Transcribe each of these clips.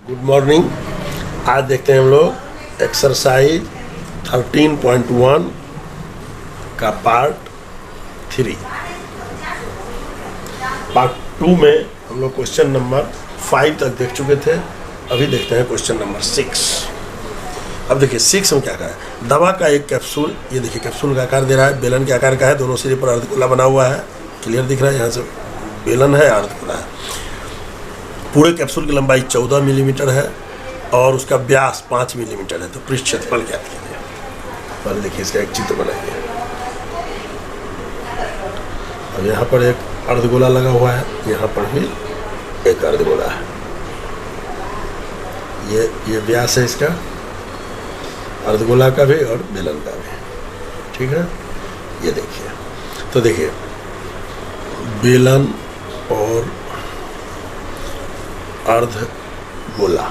Good morning. आज देखते हैं हम लोग एक्सरसाइज 13.1 का पार्ट 3। पार्ट 2 में हम लोग क्वेश्चन नंबर 5 तक देख चुके थे। अभी देखते हैं क्वेश्चन नंबर 6। अब देखिए 6 में क्या कहा है। दवा का एक कैप्सूल, ये देखिए कैप्सूल का आकार दे रहा है, बेलन के आकार का है, दोनों सिरे पर अर्धगोला बना हुआ है। क्लियर दिख रहा है, यहाँ से बेलन है, अर्धगोला है। पूरे कैप्सूल की लंबाई 14 मिलीमीटर है और उसका व्यास 5 मिलीमीटर है। तो पृष्ठ क्षेत्रफल क्या कीजिए। पहले देखिए इसका एक चित्र बनाइए। और यहाँ पर एक अर्धगोला लगा हुआ है, यहाँ पर भी एक अर्धगोला है। ये व्यास है इसका, अर्धगोला का भी और बेलन का भी। ठीक है, ये देखिए। तो देखिए बेलन और अर्धगोला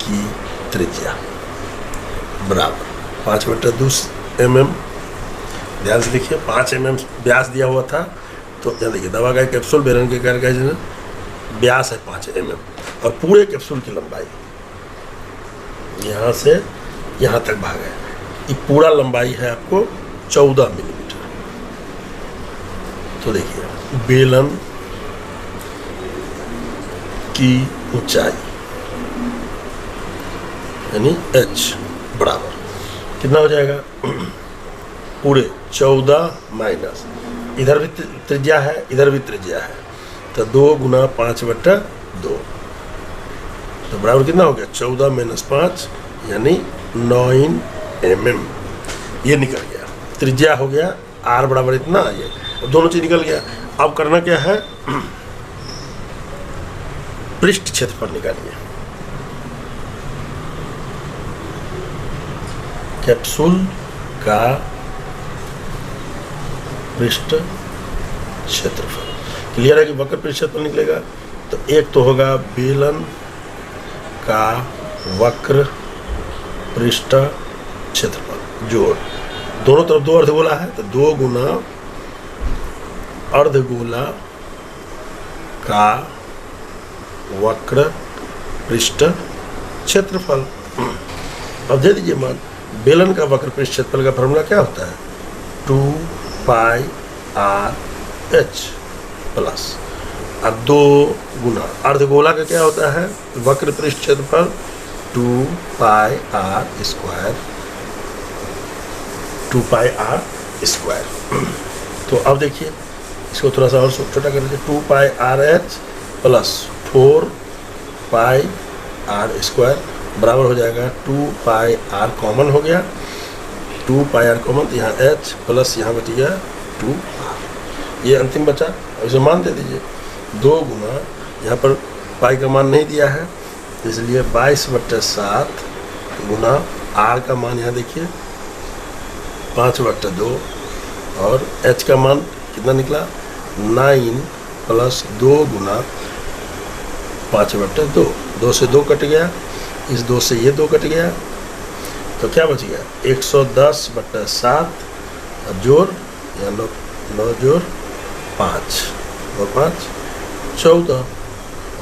की त्रिज्या बराबर 5/2 mm। ध्यान से देखिए 5 mm व्यास दिया हुआ था। तो यहाँ देखिए दवा का कैप्सूल बेलन के आकार का व्यास है 5 mm और पूरे कैप्सूल की लंबाई यहाँ से यहाँ तक भाग है। ये पूरा लंबाई है आपको 14 मिलीमीटर। तो देखिए बेलन की ऊंचाई यानी h बराबर कितना हो जाएगा, पूरे 14 माइनस इधर भी त्रिज्या है, इधर भी त्रिज्या है, तो 2 गुना 5/2। तो बराबर कितना हो गया, 14 - 5 यानी 9 mm। ये निकल गया, त्रिज्या हो गया r बराबर इतना। ये दोनों चीज निकल गया। अब करना क्या है, पृष्ठ क्षेत्रफल निकालिए। कैप्सूल का पृष्ठ क्षेत्रफल। क्लियर है कि वक्र पृष्ठ क्षेत्रफल निकलेगा। तो एक तो होगा बेलन का वक्र पृष्ठ क्षेत्रफल जोड़, दोनों तरफ 2 अर्धगोला है, तो 2 गुना अर्धगोला का वक्र पृष्ठ क्षेत्रफल। अब दे दीजिए मान। बेलन का वक्र पृष्ठ क्षेत्रफल का फॉर्मूला क्या होता है, 2πrh प्लस 2 गुना अर्धगोला का क्या होता है, वक्र पृष्ठ क्षेत्रफल 2πr²। तो अब देखिए इसको थोड़ा सा और छोटा कर लीजिए। 2πrh प्लस 4πr² बराबर हो जाएगा 2πr कॉमन हो गया, 2πr कॉमन, तो यहाँ h प्लस यहाँ बच गया 2r। ये अंतिम बचा। अब इसे मान दे दीजिए 2 गुना, यहाँ पर पाई का मान नहीं दिया है इसलिए 22/7 गुना r का मान यहाँ देखिए 5/2 और h का मान कितना निकला 9 प्लस 2 गुना 5/2। 2 से 2 कट गया, इस 2 से ये 2 कट गया, तो क्या बच गया 110/7 जोड़ या 9 जोड़ 5 और 5 14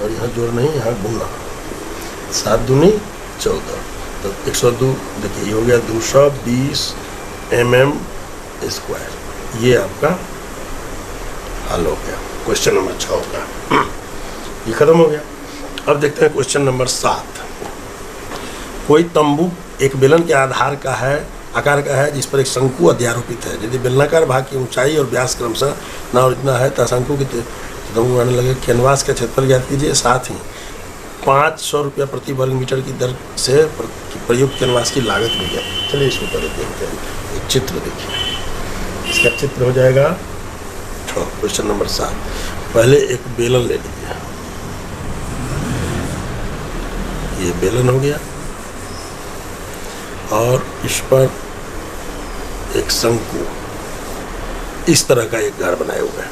और यहाँ जोड़ नहीं, यहाँ गुना 7 दूनी 14। तो 102 देखिए ये हो गया 220 mm²। ये आपका हल हो गया क्वेश्चन नंबर 6 का। ये खत्म हो गया। अब देखते हैं क्वेश्चन नंबर 7। कोई तंबू एक बेलन के आधार का है, आकार का है, जिस पर एक शंकु अध्यारोपित है। यदि बेलनाकार भाग की ऊंचाई और व्यास क्रमशः ना और इतना है तो शंकु की तंबू आने लगे। कैनवास का क्षेत्रफल ज्ञात कीजिए, साथ ही 500 रुपया प्रति वर्ग मीटर की दर से प्रयुक्त कैनवास की लागत भी ज्ञात। चलिए इसको पहले देखते हैं। एक चित्र देखिए, इसका चित्र हो जाएगा क्वेश्चन नंबर 7। पहले एक बेलन ले लीजिए, ये बेलन हो गया और इस पर एक शंकु इस तरह का एक घर बनाए हुए है।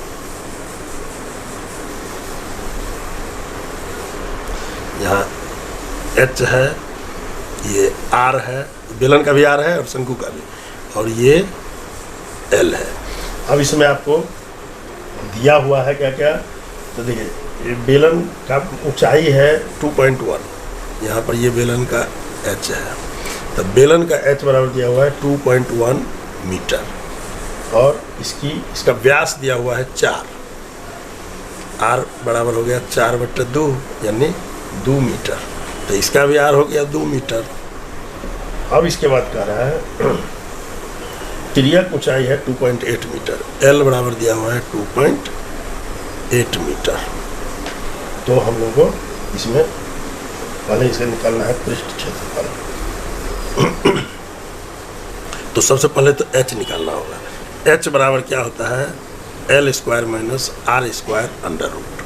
यहाँ h है, ये r है, बेलन का भी r है और शंकु का भी, और ये l है। अब इसमें आपको दिया हुआ है क्या क्या, तो देखिए ये बेलन का ऊंचाई है 2.1, यहाँ पर ये बेलन का एच है, तो बेलन का एच बराबर दिया हुआ है 2.1 मीटर और इसका व्यास दिया हुआ है 4, आर बराबर हो गया 4/2 यानी 2 मीटर, तो इसका भी आर हो गया 2 मीटर। अब इसके बाद कह रहा है तिर्यक ऊंचाई है 2.8 मीटर, एल बराबर दिया हुआ है 2.8 मीटर। तो हम लोग को इसमें पहले इसे निकालना है पृष्ठ क्षेत्रफल। तो सबसे पहले तो एच निकालना होगा। एच बराबर क्या होता है, L square minus R square under root.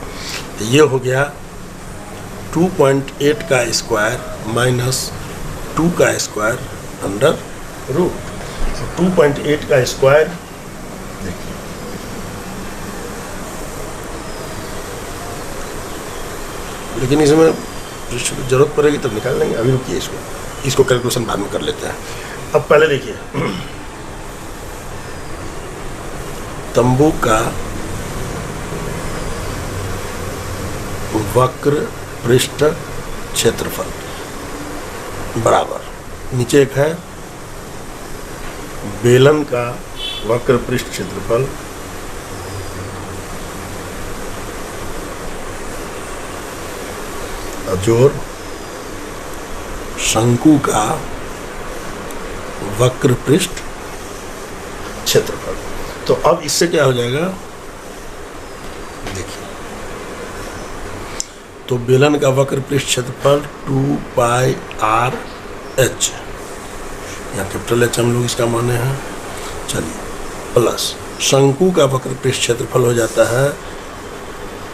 तो ये हो गया 2.8 का स्क्वायर माइनस 2 का स्क्वायर अंडर रूट। 2.8 का स्क्वायर देखिए, लेकिन इसमें जरूरत पड़ेगी तब निकाल लेंगे, अभी रुकिए, इसको कैलकुलेशन बाद में कर लेते हैं। अब पहले देखिए तंबू का वक्र पृष्ठ क्षेत्रफल बराबर, नीचे एक है बेलन का वक्र पृष्ठ क्षेत्रफल जोड़ शंकु का वक्र पृष्ठ क्षेत्रफल। तो अब इससे क्या हो जाएगा, देखिए, तो बेलन का वक्र पृष्ठ क्षेत्रफल 2πr h, यहाँ कैपिटल एच हम लोग इसका माने हैं, चलिए, प्लस शंकु का वक्र पृष्ठ क्षेत्रफल हो जाता है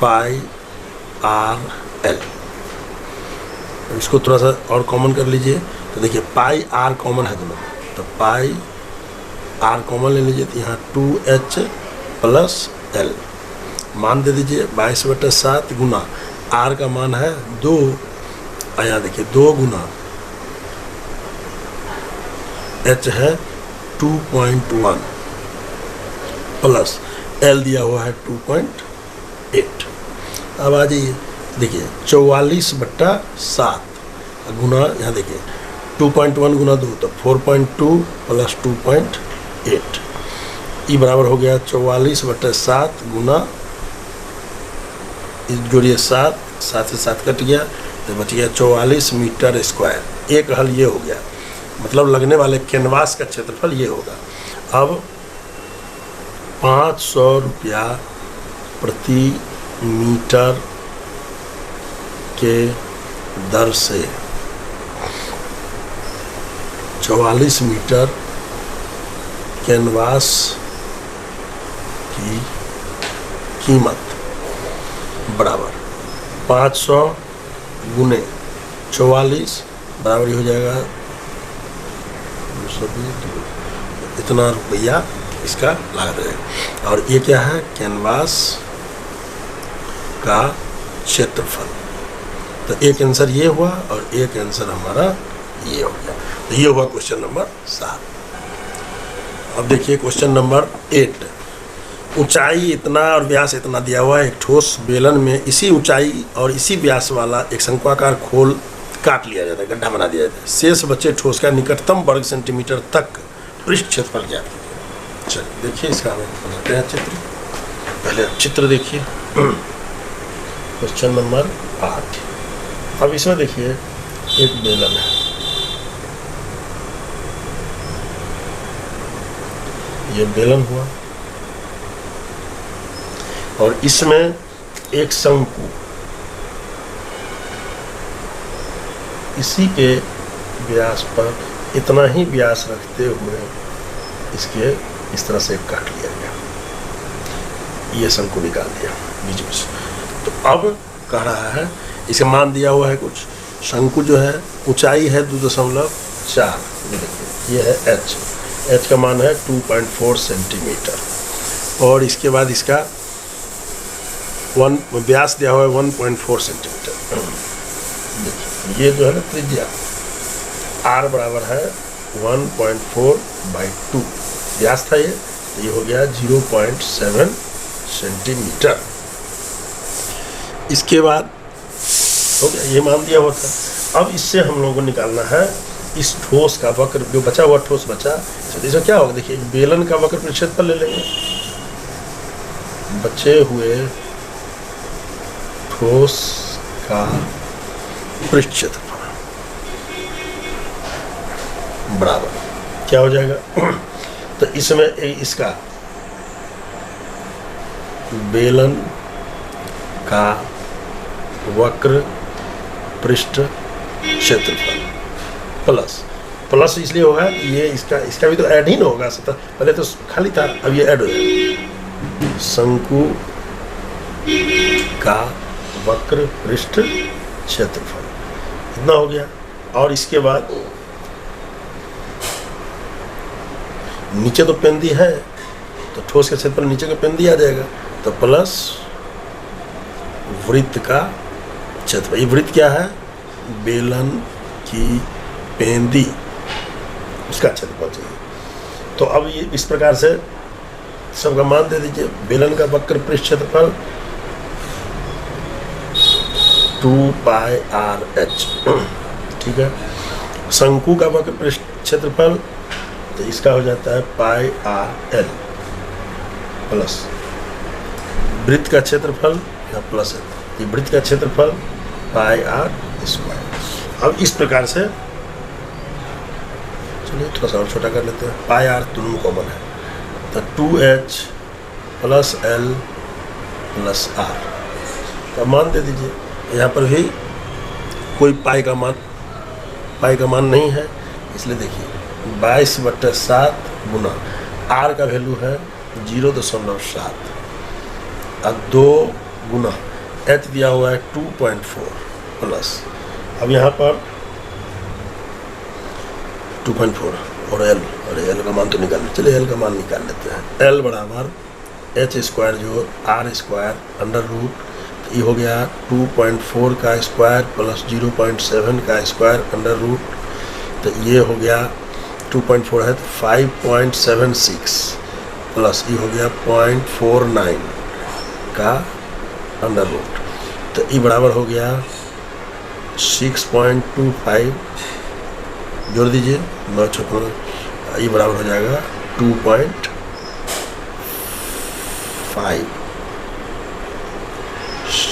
πr/l। इसको थोड़ा सा और कॉमन कर लीजिए, तो देखिए पाई आर कॉमन है दोनों, तो पाई आर कॉमन ले लीजिए, तो यहाँ 2h + l मान दे दीजिए 22/7 गुना आर का मान है 2, यहाँ देखिए 2 गुना h है 2.1 प्लस l दिया हुआ है 2.8। अब आ जाइए, देखिए 44/7 गुना, यहाँ देखिए 2.1 गुना 2 तो 4.2 + 2.8, ई बराबर हो गया 44/7 गुना, जोड़िए 7 से 7 कट गया तो बच गया 44 मीटर स्क्वायर। एक हल ये हो गया, मतलब लगने वाले कैनवास का क्षेत्रफल ये होगा। अब 500 रुपया प्रति मीटर के दर से 44 मीटर कैनवास की कीमत बराबर 500 गुने 44 बराबर हो जाएगा 220, इतना रुपया इसका लागत है। और ये क्या है, कैनवास का क्षेत्रफल। तो एक आंसर ये हुआ और एक आंसर हमारा ये हो गया। तो ये हुआ क्वेश्चन नंबर 7। अब देखिए क्वेश्चन नंबर 8। ऊंचाई इतना और व्यास इतना दिया हुआ है, एक ठोस बेलन में इसी ऊंचाई और इसी व्यास वाला एक शंक्वाकार खोल काट लिया जाता है, गड्ढा बना दिया जाता है। शेष बचे ठोस का निकटतम वर्ग सेंटीमीटर तक पृष्ठ क्षेत्रफल ज्ञात कीजिए। चलिए देखिए इसका हम बनाते हैं चित्र। पहले चित्र देखिए क्वेश्चन नंबर 8। अब इसमें देखिए एक बेलन है, ये बेलन हुआ और इसमें एक शंकु इसी के व्यास पर इतना ही व्यास रखते हुए इसके इस तरह से काट लिया गया, ये शंकु निकाल दिया बीच में से। तो अब कह रहा है, इसे मान दिया हुआ है कुछ, शंकु जो है ऊंचाई है 2.4, ये है h का मान है 2.4 सेंटीमीटर और इसके बाद इसका व्यास दिया हुआ है 1.4 सेंटीमीटर। ये जो है ना त्रिज्या r बराबर है 1.4/2 व्यास था ये हो गया 0.7 सेंटीमीटर। इसके बाद हो गया, ये मान दिया हुआ था। अब इससे हम लोगों को निकालना है इस ठोस का वक्र, जो बचा हुआ ठोस बचा, तो इसमें क्या होगा, देखिए बेलन का वक्र परिक्षेत्रफल ले लेंगे, बचे हुए ठोस का परिक्षेत्रफल बराबर क्या हो जाएगा, तो इसमें इसका बेलन का वक्र पृष्ठ क्षेत्रफल प्लस इसलिए होगा ये इसका भी तो ऐड ही ना होगा, सतह पहले तो खाली था, अब ये ऐड हो जाएगा। शंकु का वक्र पृष्ठ क्षेत्रफल इतना हो गया। और इसके बाद नीचे तो पेंदी है, तो ठोस का क्षेत्रफल नीचे का पेंदी आ जाएगा, तो प्लस वृत्त का क्षेत्रफल। ये वृत्त क्या है, बेलन की पेंदी, उसका क्षेत्रफल चाहिए। तो अब ये इस प्रकार से सबका मान दे दीजिए। बेलन का वक्र पृष्ठ क्षेत्रफल 2πRh, ठीक है। शंकु का वक्र पृष्ठ क्षेत्रफल, तो इसका हो जाता है πRl प्लस वृत्त का क्षेत्रफल, या प्लस है, ये वृत्त का क्षेत्रफल πr²। अब इस प्रकार से चलिए थोड़ा सा और छोटा कर लेते हैं, πr दोनों में कॉमन है, तो 2h plus l plus r का मान दे दीजिए। यहाँ पर भी कोई पाई का मान नहीं है, इसलिए देखिए 22/7 गुना r का वैल्यू है 0.7 और 2 गुना h दिया हुआ है 2.4 प्लस, अब यहाँ पर 2.4 और l का मान तो निकालना, चलिए l का मान निकाल लेते हैं। l बराबर h² जो r² अंडर रूट, ये हो गया 2.4 का स्क्वायर प्लस 0.7 का स्क्वायर अंडर रूट, तो ये हो गया 2.4 है तो 5.76 प्लस ये हो गया 0.49 का अंडर रूट, तो ये बराबर हो गया 6.25, जोड़ दीजिए 9 ये बराबर हो जाएगा 2.5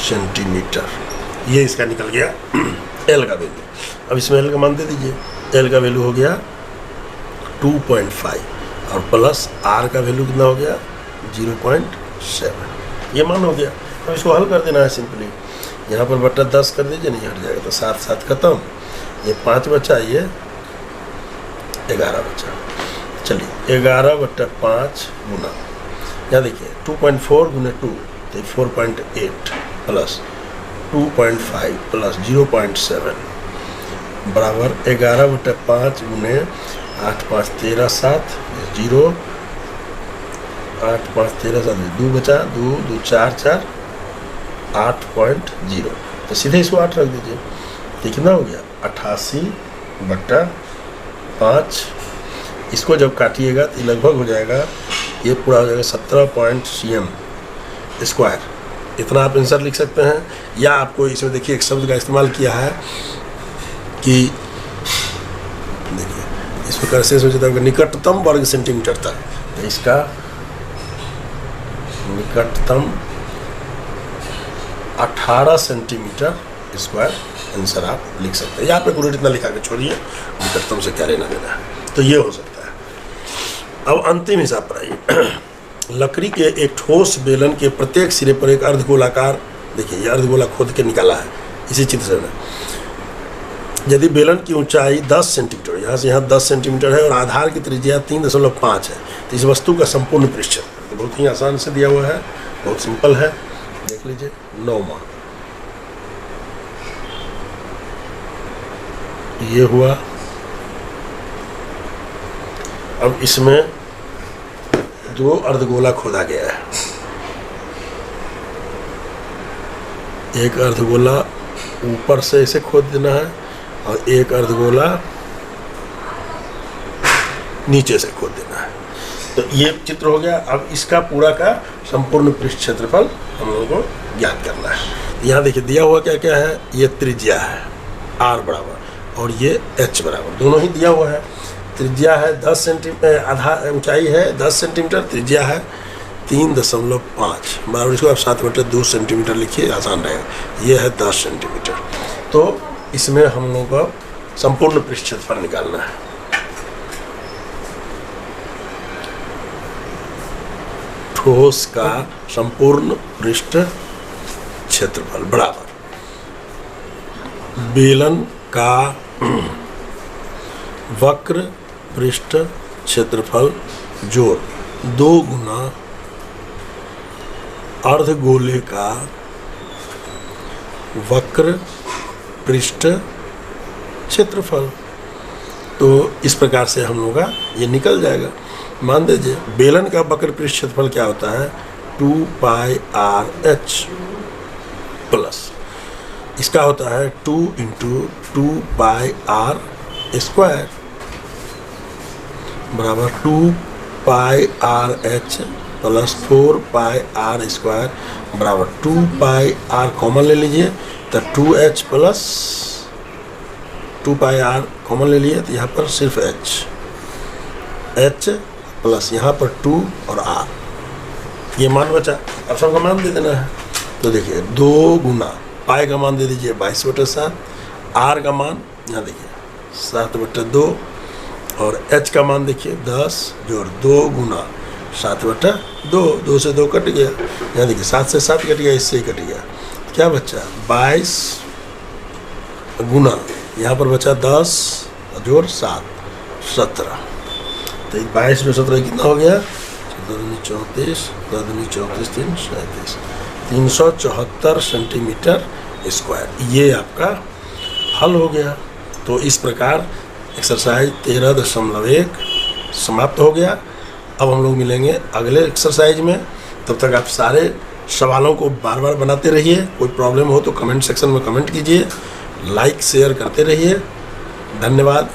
सेंटीमीटर। ये इसका निकल गया एल का वैल्यू। अब इसमें एल का मान दे दीजिए, एल का वैल्यू हो गया 2.5 और प्लस आर का वैल्यू कितना हो गया 0.7, ये मान हो गया। अब इसको हल कर देना है सिंपली, यहाँ पर बटा 10 कर दीजिए, नहीं हट जाएगा, तो 7 खत्म, ये 5 बचा, ये 11 बचा। चलिए 11/5 गुना, यहाँ देखिए 2.4 गुना 2 तो 4.8 प्लस 2.5 प्लस 0.7 बराबर 11/5 गुने 8 5 13 7 0 8 5 13 7 2 बचा, 2 2 4 4 8.0, तो सीधे इसको 8 रख दीजिए, तो कितना हो गया 88/5। इसको जब काटिएगा तो लगभग हो जाएगा, ये पूरा हो जाएगा 17 cm स्क्वायर। इतना आप आंसर लिख सकते हैं, या आपको इसमें देखिए एक शब्द का इस्तेमाल किया है कि देखिए इस प्रकार से सोचता है निकटतम वर्ग सेंटीमीटर तक, तो इसका निकटतम 18 सेंटीमीटर स्क्वायर आंसर आप लिख सकते हैं, या आप एक इतना लिखा के छोड़िए, निकटतम से क्या लेना देना है, तो ये हो सकता है। अब अंतिम हिसाब पर आइए। लकड़ी के एक ठोस बेलन के प्रत्येक सिरे पर एक अर्धगोलाकार, देखिए ये अर्धगोला खोद के निकाला है इसी चित्र से। यदि बेलन की ऊंचाई 10 सेंटीमीटर, यहाँ से यहाँ 10 सेंटीमीटर है और आधार की त्रिज्या 3.5 है, तो इस वस्तु का संपूर्ण पृष्ठ तो बहुत ही आसान से दिया हुआ है, बहुत सिंपल है, देख लीजिए 9वां ये हुआ। अब इसमें 2 अर्धगोला खोदा गया है, एक अर्धगोला ऊपर से इसे खोद देना है और एक अर्धगोला नीचे से खोद देना है, तो ये चित्र हो गया। अब इसका पूरा का संपूर्ण पृष्ठ क्षेत्रफल हम लोगों को ज्ञात करना है। यहाँ देखिए दिया हुआ क्या क्या है, ये त्रिज्या है r बराबर और ये h बराबर, दोनों ही दिया हुआ है। त्रिज्या है 10 सेंटीमीटर, आधा ऊंचाई है 10 सेंटीमीटर, त्रिज्या है 3.5 बराबर, इसको आप 7/2 सेंटीमीटर लिखिए, आसान रहेगा। ये है 10 सेंटीमीटर। तो इसमें हम लोगों को संपूर्ण पृष्ठ क्षेत्रफल निकालना है। ठोस का संपूर्ण पृष्ठ क्षेत्रफल बराबर बेलन का वक्र पृष्ठ क्षेत्रफल जोड़ 2 गुना अर्धगोले का वक्र पृष्ठ क्षेत्रफल। तो इस प्रकार से हम लोग का ये निकल जाएगा। मान दीजिए बेलन का वक्र पृष्ठ क्षेत्रफल क्या होता है, 2πRh प्लस इसका होता है 2 × 2πr² बराबर 2πRh प्लस 4πr² बराबर 2πr कॉमन ले लीजिए तो 2h प्लस 2πr कॉमन ले लिए तो यहाँ पर सिर्फ h प्लस यहाँ पर 2 और r, ये मान बचा। अब सबका मान दे देना है। तो देखिए 2 गुना पाई का मान दे दीजिए 22/7, r का मान यहाँ देखिए 7/2 और h का मान देखिए 10 जोड़ 2 गुना 7/2, 2 से 2 कट गया, यहाँ देखिए 7 से 7 कट गया, इससे ही कट गया, क्या बचा 22 गुना यहाँ पर बचा 10 जोड़ 7 17। तो 22 में 17 कितना हो गया, 34 374 सेंटीमीटर स्क्वायर। ये आपका हल हो गया। तो इस प्रकार एक्सरसाइज 13.1 समाप्त हो गया। अब हम लोग मिलेंगे अगले एक्सरसाइज में। तब तक आप सारे सवालों को बार बार बनाते रहिए। कोई प्रॉब्लम हो तो कमेंट सेक्शन में कमेंट कीजिए, लाइक शेयर करते रहिए। धन्यवाद।